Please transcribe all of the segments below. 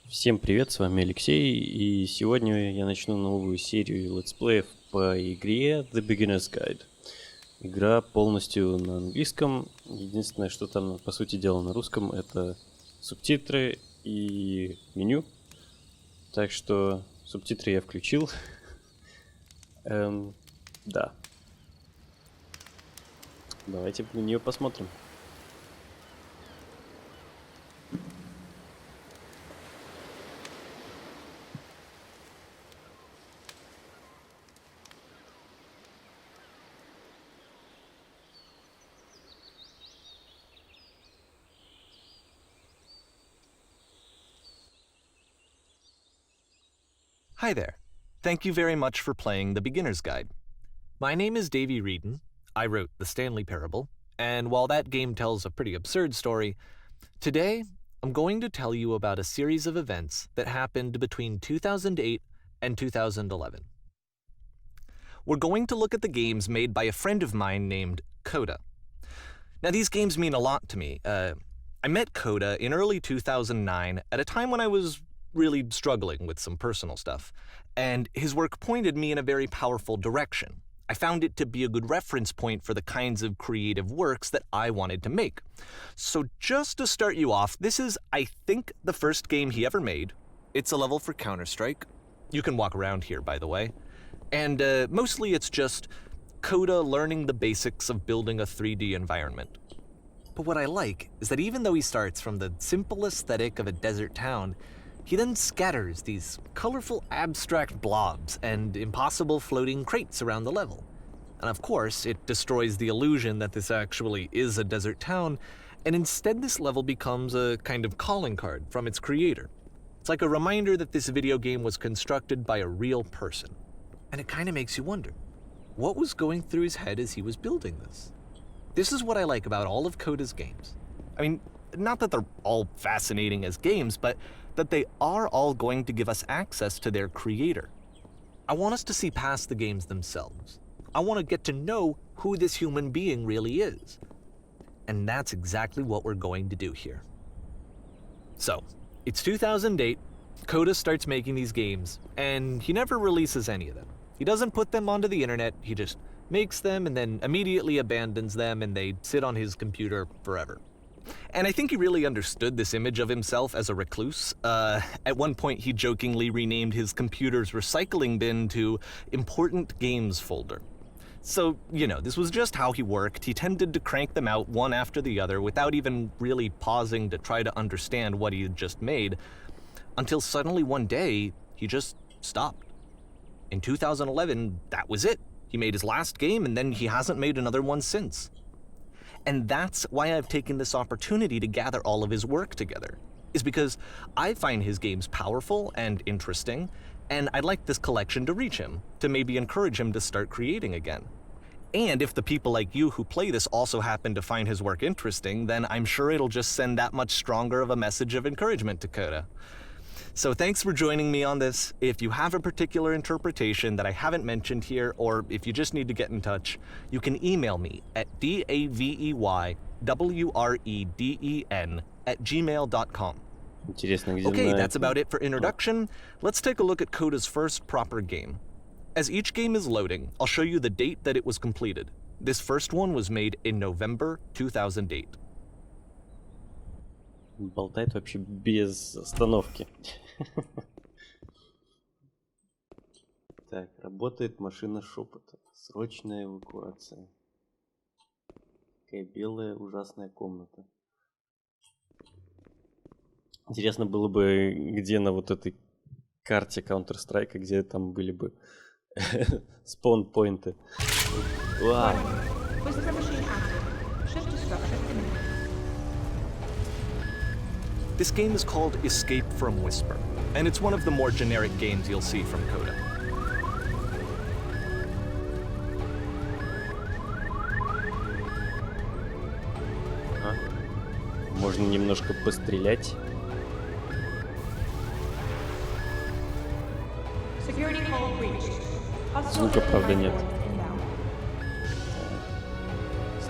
Всем привет, с вами Алексей, и сегодня я начну новую серию летсплеев по игре The Beginner's Guide. Игра полностью на английском, единственное, что там, по сути дела, на русском, это субтитры и меню. Так что субтитры я включил. Да. Давайте на нее посмотрим. Hi there. Thank you very much for playing The Beginner's Guide. My name is Davey Reedon. I wrote the Stanley Parable, and while that game tells a pretty absurd story, today I'm going to tell you about a series of events that happened between 2008 and 2011. We're going to look at the games made by a friend of mine named Coda. Now, these games mean a lot to me. I met Coda in early 2009 at a time when I was really struggling with some personal stuff, and his work pointed me in a very powerful direction. I found it to be a good reference point for the kinds of creative works that I wanted to make. So just to start you off, this is, I think, the first game he ever made. It's a level for Counter-Strike. You can walk around here, by the way. And mostly it's just Coda learning the basics of building a 3D environment. But what I like is that even though he starts from the simple aesthetic of a desert town, he then scatters these colorful abstract blobs and impossible floating crates around the level. And of course, it destroys the illusion that this actually is a desert town, and instead this level becomes a kind of calling card from its creator. It's like a reminder that this video game was constructed by a real person. And it kind of makes you wonder, what was going through his head as he was building this? This is what I like about all of Coda's games. I mean, not that they're all fascinating as games, but that they are all going to give us access to their creator. I want us to see past the games themselves. I want to get to know who this human being really is. And that's exactly what we're going to do here. So, it's 2008, Coda starts making these games, and he never releases any of them. He doesn't put them onto the internet, he just makes them and then immediately abandons them, and they sit on his computer forever. And I think he really understood this image of himself as a recluse. At one point, he jokingly renamed his computer's recycling bin to Important Games Folder. So, you know, this was just how he worked. He tended to crank them out one after the other without even really pausing to try to understand what he had just made, until suddenly one day, he just stopped. In 2011, that was it. He made his last game, and then he hasn't made another one since. And that's why I've taken this opportunity to gather all of his work together, is because I find his games powerful and interesting, and I'd like this collection to reach him, to maybe encourage him to start creating again. And if the people like you who play this also happen to find his work interesting, then I'm sure it'll just send that much stronger of a message of encouragement to Coda. So thanks for joining me on this. If you have a particular interpretation that I haven't mentioned here, or if you just need to get in touch, you can email me at daveywreden@gmail.com. Okay, that's about it for introduction. Let's take a look at Coda's first proper game. As each game is loading, I'll show you the date that it was completed. This first one was made in November 2008. Болтает вообще без остановки. Так, работает машина шепота. Срочная эвакуация. Такая белая ужасная комната. Интересно было бы, где на вот этой карте Counter-Strike, где там были бы спаун-поинты. Вау! This game is called Escape from Whisper, and it's one of the more generic games you'll see from Coda. Можно немножко пострелять. Звука, правда, нет.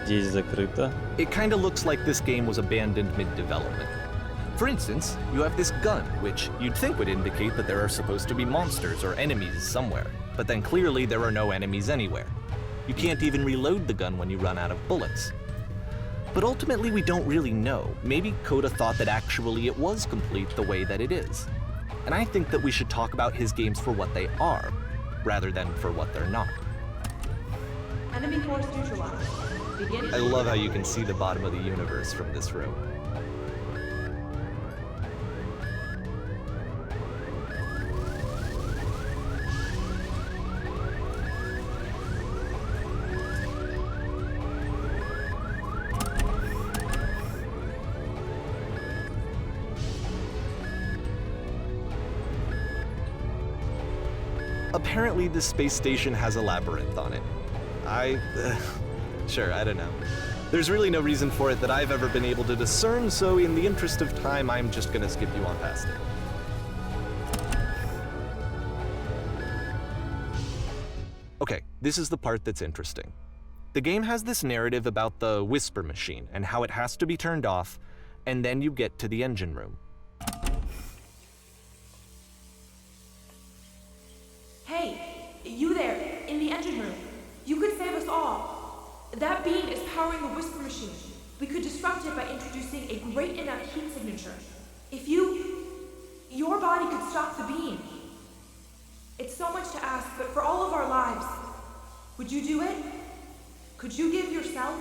Здесь закрыто. It kinda looks like this game was abandoned mid-development. For instance, you have this gun, which you'd think would indicate that there are supposed to be monsters or enemies somewhere, but then clearly there are no enemies anywhere. You can't even reload the gun when you run out of bullets. But ultimately we don't really know. Maybe Coda thought that actually it was complete the way that it is. And I think that we should talk about his games for what they are, rather than for what they're not. Enemy force neutralized. Begin. I love how you can see the bottom of the universe from this room. Apparently, this space station has a labyrinth on it. Sure, I don't know. There's really no reason for it that I've ever been able to discern, so in the interest of time, I'm just gonna skip you on past it. Okay, this is the part that's interesting. The game has this narrative about the whisper machine and how it has to be turned off, and then you get to the engine room. Hey, you there, in the engine room. You could save us all. That beam is powering the whisper machine. We could disrupt it by introducing a great enough heat signature. If your body could stop the beam. It's so much to ask, but for all of our lives, would you do it? Could you give yourself?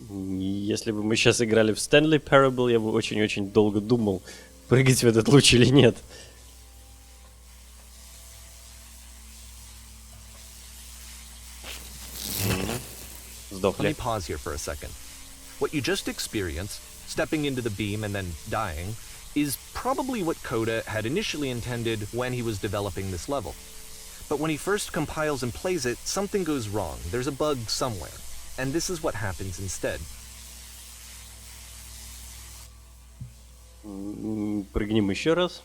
Если бы мы сейчас играли в Stanley Parable, я бы очень-очень долго думал, прыгать в этот луч или нет. Let me pause here for a second. What you just experienced, stepping into the beam and then dying, is probably what Coda had initially intended when he was developing this level. But when he first compiles and plays it, something goes wrong. There's a bug somewhere. And this is what happens instead. Прыгнем еще раз.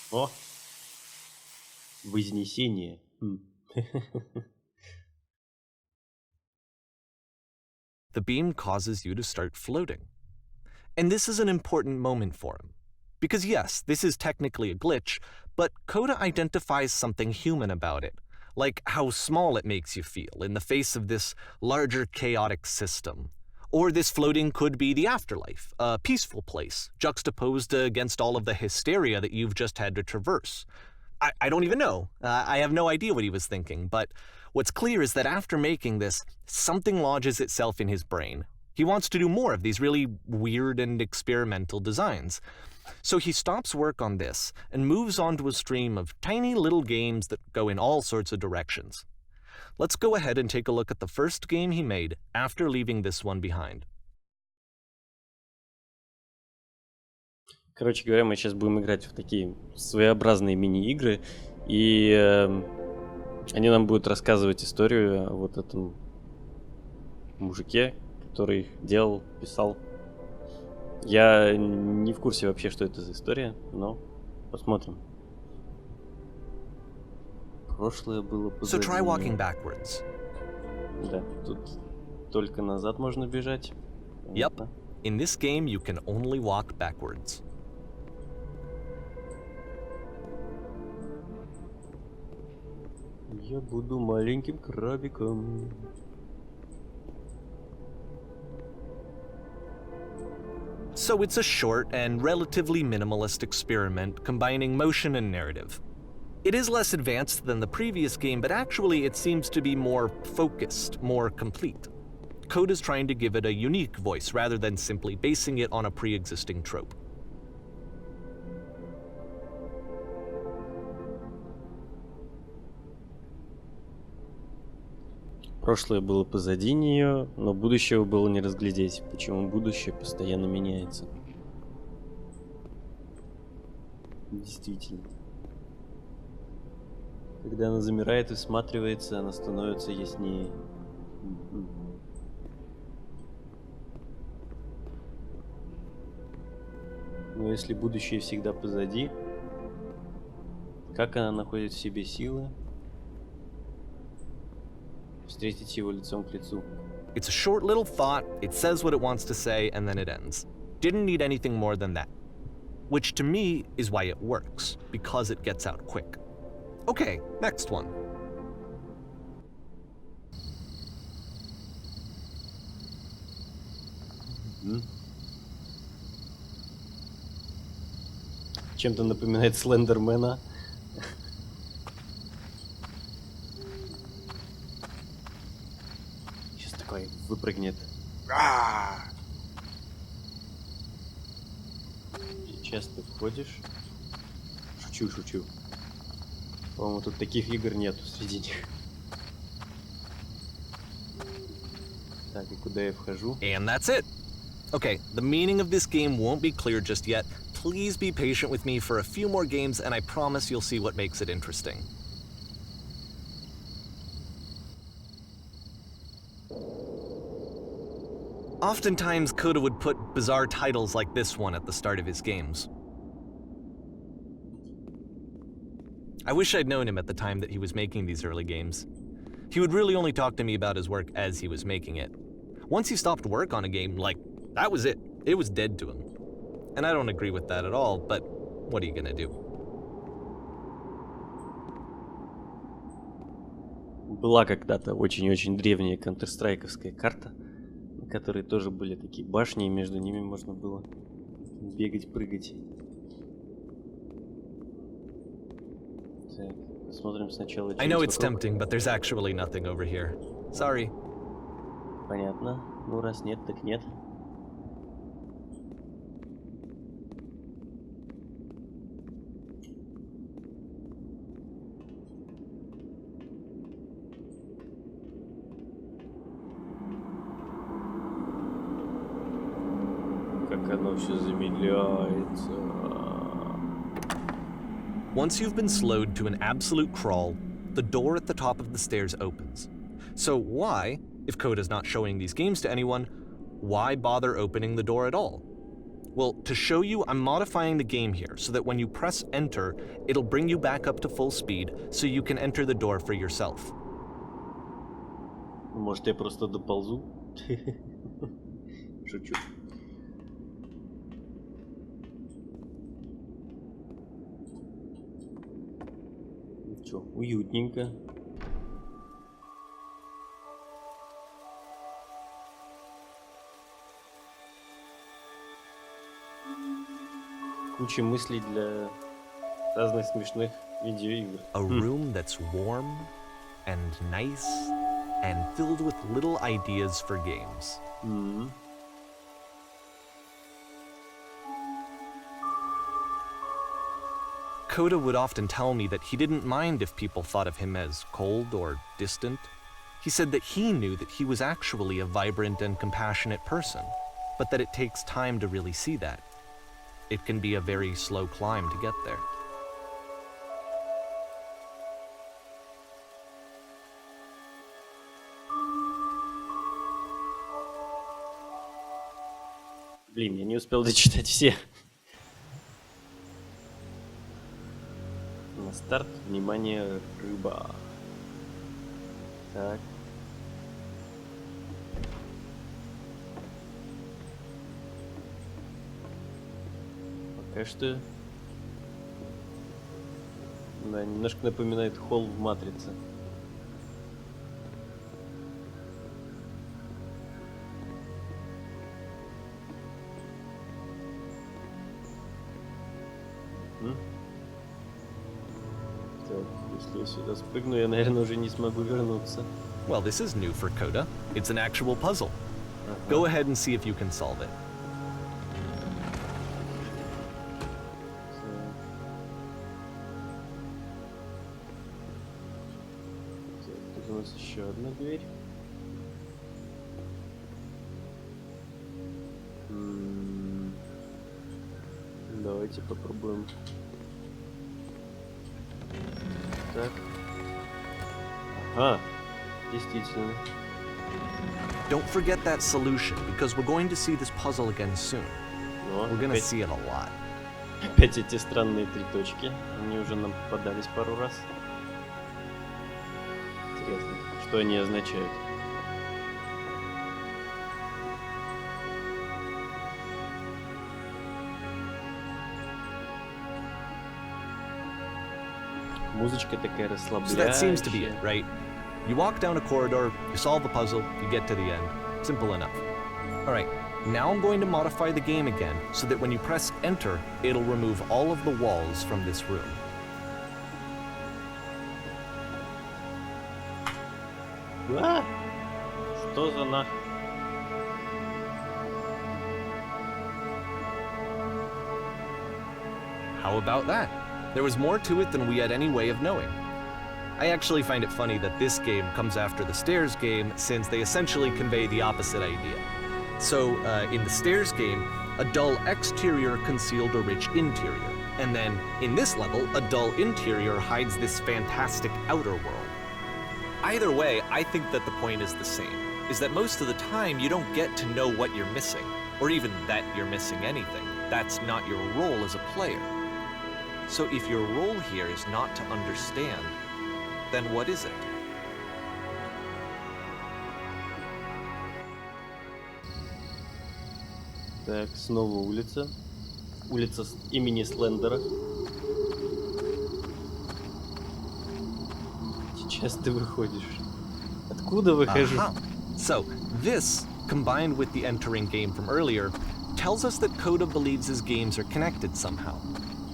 О! Вознесение. The beam causes you to start floating. And this is an important moment for him. Because yes, this is technically a glitch, but Coda identifies something human about it, like how small it makes you feel in the face of this larger chaotic system. Or this floating could be the afterlife, a peaceful place, juxtaposed against all of the hysteria that you've just had to traverse. I don't even know. I have no idea what he was thinking, but what's clear is that after making this, something lodges itself in his brain. He wants to do more of these really weird and experimental designs. So he stops work on this and moves on to a stream of tiny little games that go in all sorts of directions. Let's go ahead and take a look at the first game he made after leaving this one behind. Короче говоря, мы сейчас будем играть в такие своеобразные мини-игры, и они нам будут рассказывать историю о вот этом мужике, который их делал, писал. Я не в курсе вообще, что это за история, но посмотрим. Прошлое было позади. So try walking backwards. Да, тут только назад можно бежать. Yep. In this game, you can only walk backwards. Я буду маленьким крабиком. So it's a short and relatively minimalist experiment combining motion and narrative. It is less advanced than the previous game, but actually it seems to be more focused, more complete. Code is trying to give it a unique voice rather than simply basing it on a pre-existing trope. Прошлое было позади нее, но будущего было не разглядеть. Почему будущее постоянно меняется? Действительно. Когда она замирает и всматривается, она становится яснее. если будущее всегда позади, как она находит в себе силы встретить его лицом к лицу? It's a short little thought, it says what it wants to say, and then it ends. Didn't need anything more than that. Which to me is why it works, because it gets out quick. Okay, next one. Чем-то напоминает Слендермена. Сейчас такой выпрыгнет. Сейчас ты входишь. Шучу. По-моему, тут таких игр нету среди них. Так, и куда я вхожу? And that's it. Okay, the meaning of this game won't be clear just yet. Please be patient with me for a few more games, and I promise you'll see what makes it interesting. Oftentimes, Coda would put bizarre titles like this one at the start of his games. I wish I'd known him at the time that he was making these early games. He would really only talk to me about his work as he was making it. Once he stopped work on a game, like, that was it. It was dead to him. And I don't agree with that at all, but what are you gonna do? Была когда-то очень-очень древняя контрстрайковская карта, на которой тоже были такие башни, и между ними можно было бегать, прыгать. Так, посмотрим сначала. I know it's tempting, but there's actually nothing over here. Sorry. Понятно. Ну, раз нет, так нет. Как оно все замедляется. Once you've been slowed to an absolute crawl, the door at the top of the stairs opens. So why, if Coda's not showing these games to anyone, why bother opening the door at all? Well, to show you, I'm modifying the game here so that when you press enter, it'll bring you back up to full speed so you can enter the door for yourself. Может, я просто доползу? Шучу. Чё, уютненько. Куча мыслей для разных смешных видеоигр. A room that's warm and nice and filled with little ideas for games. Coda would often tell me that he didn't mind if people thought of him as cold or distant. He said that he knew that he was actually a vibrant and compassionate person, but that it takes time to really see that. It can be a very slow climb to get there. Блин, я не успел дочитать все. На старт, внимание, рыба. Так. Пока что... Да, немножко напоминает холл в Матрице. Так, если я сюда спрыгну, я, наверное, уже не смогу вернуться. Well, this is new for Coda. It's an actual puzzle. Go ahead and see if you can solve it. Тут у нас еще одна дверь. Давайте попробуем. Так. Ага, действительно. Don't forget that solution, because we're going to see this puzzle again soon. Но We're gonna опять see it a lot. Опять эти странные три точки. Они уже нам попадались пару раз. Интересно, что они означают. Музычка такая расслабляющая. So that seems to be it, right? You walk down a corridor, you solve the puzzle, you get to the end. Simple enough. Alright, now I'm going to modify the game again so that when you press enter, it'll remove all of the walls from this room. А! Что за нах... How about that? There was more to it than we had any way of knowing. I actually find it funny that this game comes after the stairs game since they essentially convey the opposite idea. So, in the stairs game, a dull exterior concealed a rich interior. And then, in this level, a dull interior hides this fantastic outer world. Either way, I think that the point is the same, is that most of the time you don't get to know what you're missing, or even that you're missing anything. That's not your role as a player. So if your role here is not to understand, then what is it? Так, снова улица. Улица имени Слендера. Сейчас ты выходишь. Откуда выхожу? So, this, combined with the entering game from earlier, tells us that Coda believes his games are connected somehow.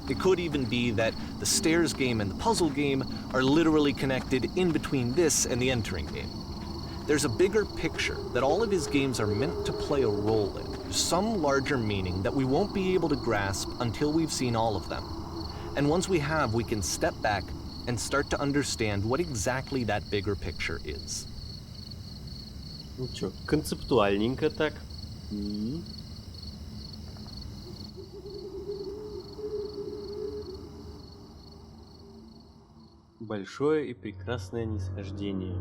It could even be that the stairs game and the puzzle game are literally connected in between this and the entering game. There's a bigger picture that all of his games are meant to play a role in, some larger meaning that we won't be able to grasp until we've seen all of them. And once we have, we can step back and start to understand what exactly that bigger picture is. Ну чё, концептуальненько так. Большое и прекрасное нисхождение.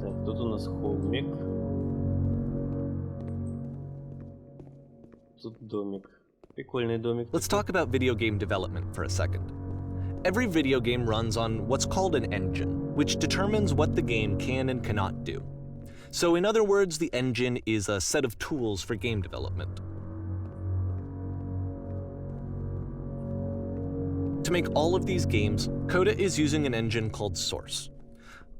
Так, тут у нас холмик. Тут домик. Прикольный домик. Let's talk about video game development for a second. Every video game runs on what's called an engine, which determines what the game can and cannot do. So in other words, the engine is a set of tools for game development. To make all of these games, Coda is using an engine called Source.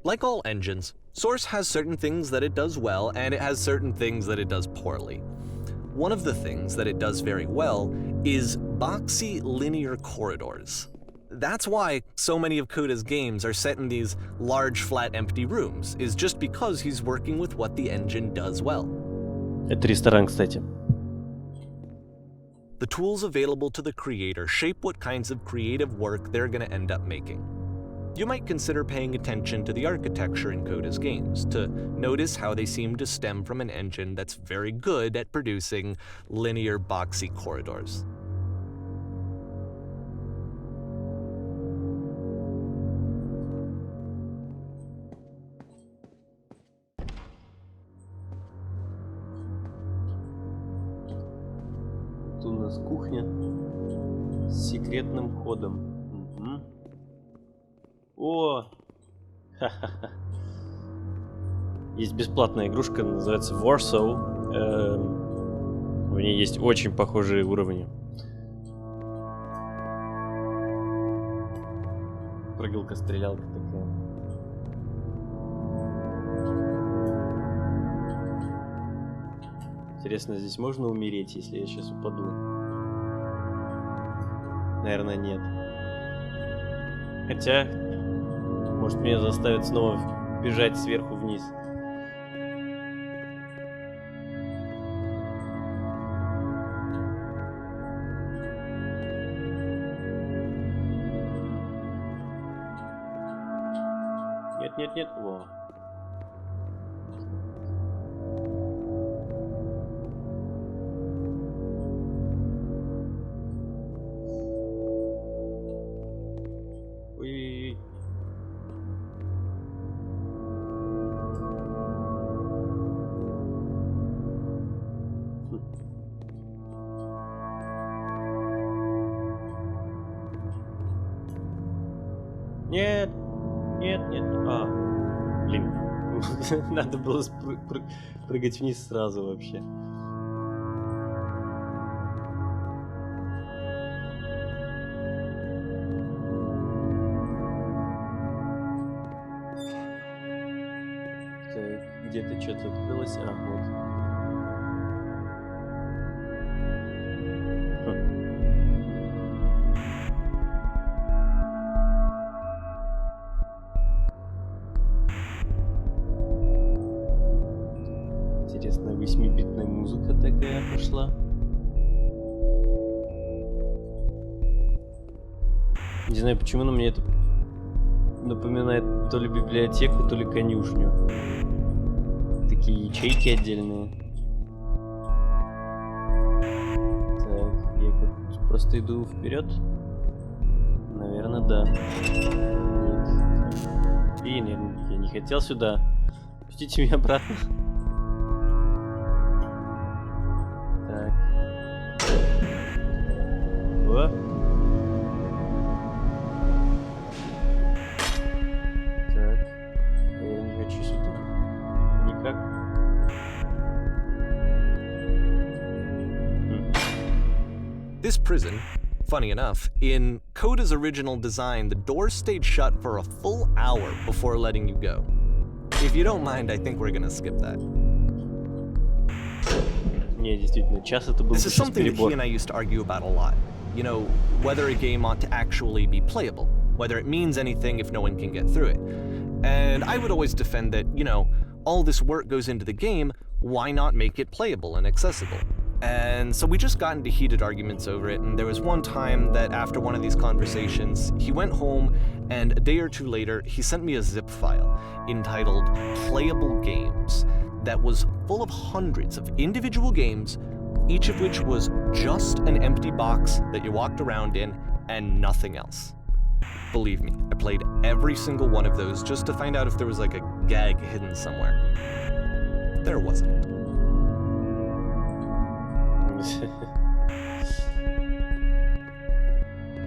Like all engines, Source has certain things that it does well, and it has certain things that it does poorly. One of the things that it does very well is boxy linear corridors. That's why so many of Coda's games are set in these large, flat, empty rooms, is just because he's working with what the engine does well. Это ресторан, кстати. The tools available to the creator shape what kinds of creative work they're going to end up making. You might consider paying attention to the architecture in Coda's games to notice how they seem to stem from an engine that's very good at producing linear, boxy corridors. Тут у нас кухня с секретным ходом. Угу. О! Ха-ха-ха. Есть бесплатная игрушка, называется Warsaw. У нее есть очень похожие уровни. Прыгалка-стрелялка такая. Интересно, здесь можно умереть, если я сейчас упаду? Наверное, нет. Хотя, может, меня заставят снова бежать сверху вниз. Нет, нет, нет. Во. Ой-ой-ой. Нет! Нет, нет. А, блин. Надо было прыгать вниз сразу вообще. Так, где-то что-то открылось. А, вот. Интересная 8-битная музыка такая пошла. Не знаю почему, но мне это напоминает то ли библиотеку, то ли конюшню. Такие ячейки отдельные. Так, я просто иду вперед. Наверное, да. Нет. Блин, я не хотел сюда. Пустите меня обратно. Так. О. Так. Я не хочу сюда. Никак. This prison, funny enough, in Coda's original design, the doors stayed shut for a full hour before letting you go. If you don't mind, I think we're gonna skip that. Не, действительно, час это был This is сейчас something that he перебор. and I used to argue about a lot. You know, whether a game ought to actually be playable, whether it means anything if no one can get through it. And I would always defend that, you know, all this work goes into the game, why not make it playable and accessible? And so we just got into heated arguments over it, and there was one time that after one of these conversations, he went home, and a day or two later, he sent me a zip file entitled Playable Games that was full of hundreds of individual games, each of which was just an empty box that you walked around in and nothing else. Believe me, I played every single one of those just to find out if there was like a gag hidden somewhere. There wasn't.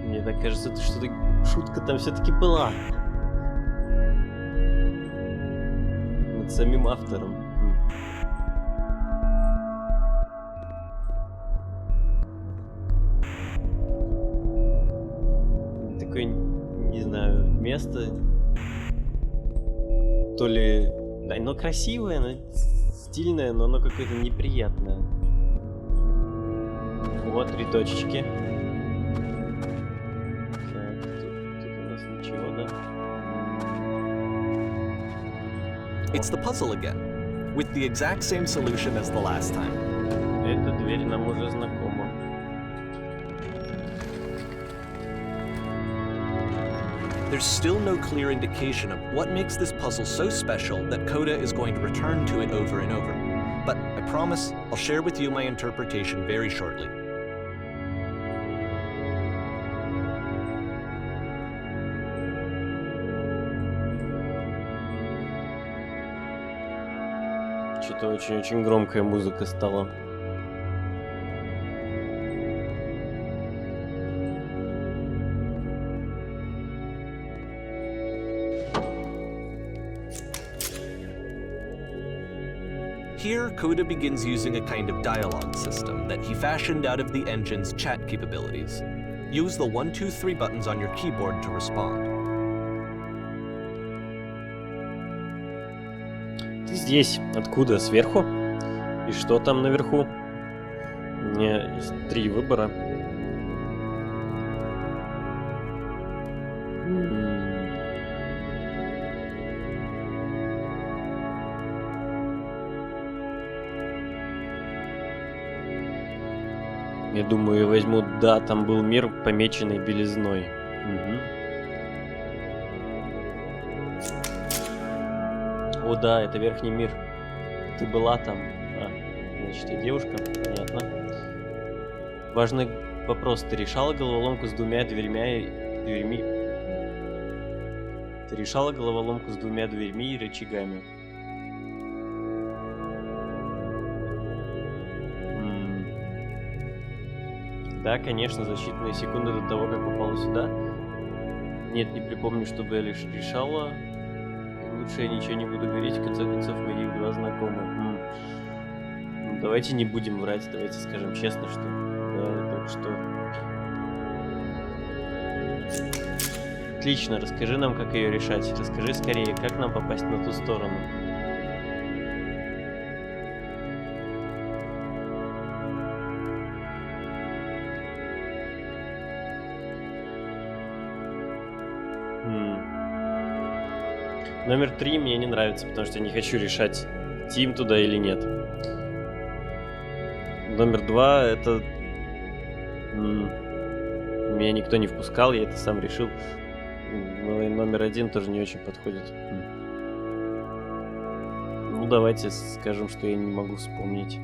Мне так кажется, что шутка там все-таки была. Над самим автором. Такое, не знаю, место. То ли... Да, оно красивое, оно стильное, но оно какое-то неприятное. Вот 3 точечки. Так, тут у нас ничего, да? It's the puzzle again, with the exact same solution as the last time. Эта дверь нам уже знакома. There's still no clear indication of what makes this puzzle so special that Coda is going to return to it over and over. But I promise I'll share with you my interpretation very shortly. Что-то очень-очень громкая музыка стала. Here, Coda begins using a kind of dialogue system that he fashioned out of the engine's chat capabilities. Use the 1, 2, 3 buttons on your keyboard to respond. Ты здесь. Откуда? Сверху? И что там наверху? У меня есть 3 выбора. Я думаю, я возьму, да, там был мир, помеченный белизной. О, да, это верхний мир. Ты была там. А, значит, я девушка, понятно. Важный вопрос. Ты решала головоломку с 2 дверьми? Ты решала головоломку с 2 дверьми и рычагами? Да, конечно, за считанные секунды до того, как попала сюда. Нет, не припомню, чтобы я лишь решала. Лучше я ничего не буду говорить, в конце концов, мои два знакомы. Ну, давайте не будем врать, давайте скажем честно, что да, только что. Отлично, расскажи нам, как ее решать. Расскажи скорее, как нам попасть на ту сторону. Номер 3 мне не нравится, потому что я не хочу решать, идти им туда или нет. Номер 2 это... Меня никто не впускал, я это сам решил. Ну и номер 1 тоже не очень подходит. Ну давайте скажем, что я не могу вспомнить.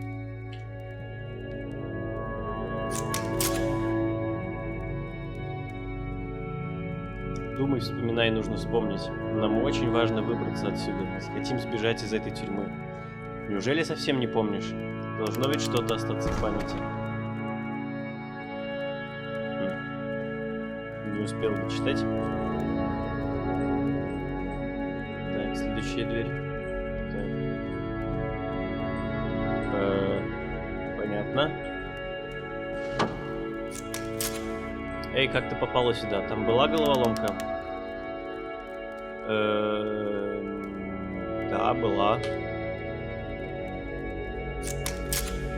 Думай, вспоминай, нужно вспомнить. Нам очень важно выбраться отсюда. Мы хотим сбежать из этой тюрьмы. Неужели совсем не помнишь? Должно ведь что-то остаться в памяти. Не успел дочитать. Так, следующая дверь. Так. Понятно. Эй, как ты попала сюда? Там была головоломка? Да, была.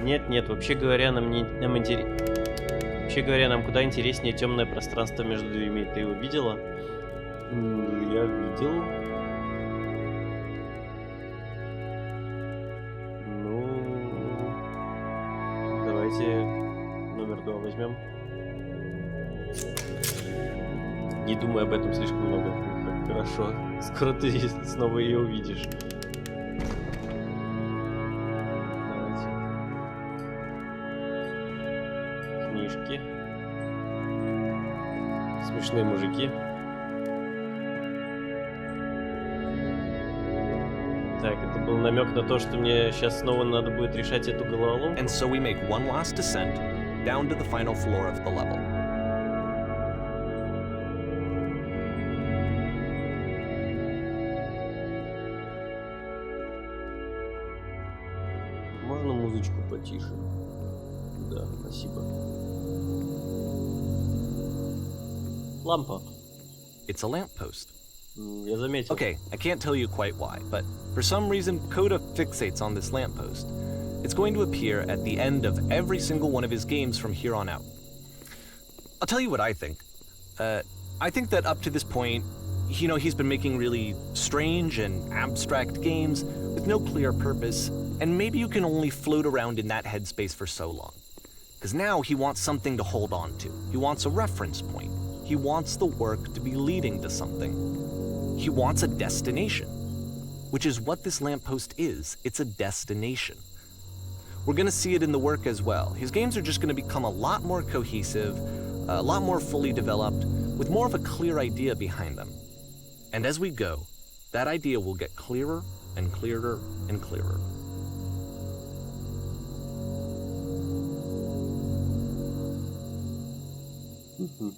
Нет, вообще говоря, вообще говоря, нам куда интереснее темное пространство между дверьми. Ты его видела? Я видел. Ну, давайте номер 2 возьмем. Не думай об этом слишком много. Хорошо. Скоро ты снова ее увидишь. Давайте. Книжки. Смешные мужики. Так, это был намек на то, что мне сейчас снова надо будет решать эту головоломку. And so we make one last descent down to the final floor of the level. Можно музычку потише? Да, спасибо. Лампа. It's a lamppost. Я заметил. Okay, I can't tell you quite why, but for some reason, Coda fixates on this lamppost. It's going to appear at the end of every single one of his games from here on out. I'll tell you what I think. I think that up to this point, he's been making really strange and abstract games with no clear purpose, and maybe you can only float around in that headspace for so long. Because now he wants something to hold on to. He wants a reference point. He wants the work to be leading to something. He wants a destination, which is what this lamppost is. It's a destination. We're going to see it in the work as well. His games are just going to become a lot more cohesive, a lot more fully developed, with more of a clear idea behind them. And as we go, that idea will get clearer and clearer and clearer. Mm-hmm.